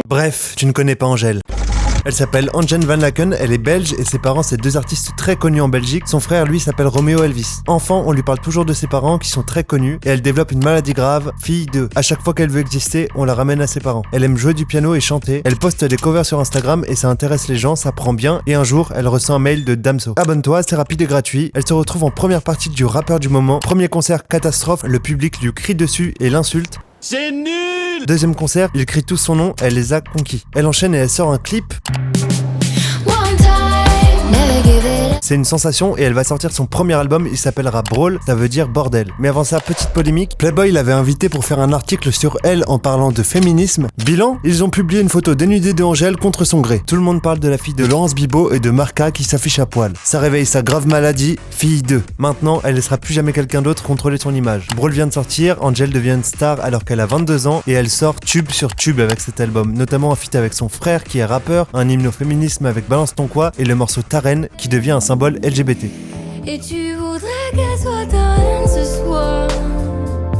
Bref, tu ne connais pas Angèle. Elle s'appelle Angèle Van Laken, elle est belge et ses parents c'est deux artistes très connus en Belgique. Son frère lui s'appelle Romeo Elvis. Enfant, on lui parle toujours de ses parents qui sont très connus et elle développe une maladie grave, fille d'eux. À chaque fois qu'elle veut exister, on la ramène à ses parents. Elle aime jouer du piano et chanter. Elle poste des covers sur Instagram et ça intéresse les gens, ça prend bien. Et un jour, elle reçoit un mail de Damso. Abonne-toi, c'est rapide et gratuit. Elle se retrouve en première partie du rappeur du moment. Premier concert catastrophe, le public lui crie dessus et l'insulte. C'est nul! Deuxième concert, ils crient tous son nom, elle les a conquis. Elle enchaîne et elle sort un clip. C'est une sensation et elle va sortir son premier album, il s'appellera Brawl, ça veut dire bordel. Mais avant ça, petite polémique, Playboy l'avait invité pour faire un article sur elle en parlant de féminisme. Bilan, ils ont publié une photo dénudée de Angèle contre son gré. Tout le monde parle de la fille de Laurence Bibot et de Marca qui s'affiche à poil. Ça réveille sa grave maladie, fille 2. Maintenant, elle laissera plus jamais quelqu'un d'autre contrôler son image. Brawl vient de sortir, Angèle devient une star alors qu'elle a 22 ans et elle sort tube sur tube avec cet album, notamment un feat avec son frère qui est rappeur, un hymne au féminisme avec Balance ton quoi et le morceau Taren qui devient un symbole LGBT. Et tu voudrais qu'elle soit ta reine ce soir.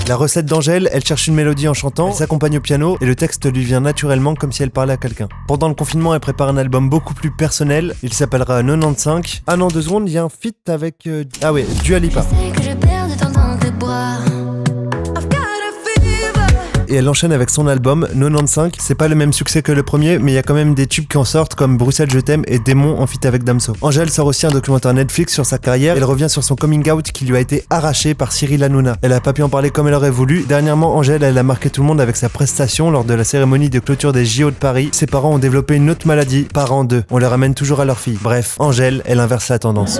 La recette d'Angèle, elle cherche une mélodie en chantant, elle s'accompagne au piano et le texte lui vient naturellement comme si elle parlait à quelqu'un. Pendant le confinement, elle prépare un album beaucoup plus personnel, il s'appellera 95. Ah non, 2 secondes, il y a un feat avec... Dua Lipa. Je sais que je perds de temps dans tes bras. Et elle enchaîne avec son album 95. C'est pas le même succès que le premier, mais il y a quand même des tubes qui en sortent comme Bruxelles je t'aime et Démon en feat avec Damso. Angèle sort aussi un documentaire Netflix sur sa carrière. Elle revient sur son coming out qui lui a été arraché par Cyril Hanouna. Elle a pas pu en parler comme elle aurait voulu. Dernièrement, Angèle, elle a marqué tout le monde avec sa prestation lors de la cérémonie de clôture des JO de Paris. Ses parents ont développé une autre maladie, parents 2. On les ramène toujours à leur fille. Bref, Angèle, elle inverse la tendance.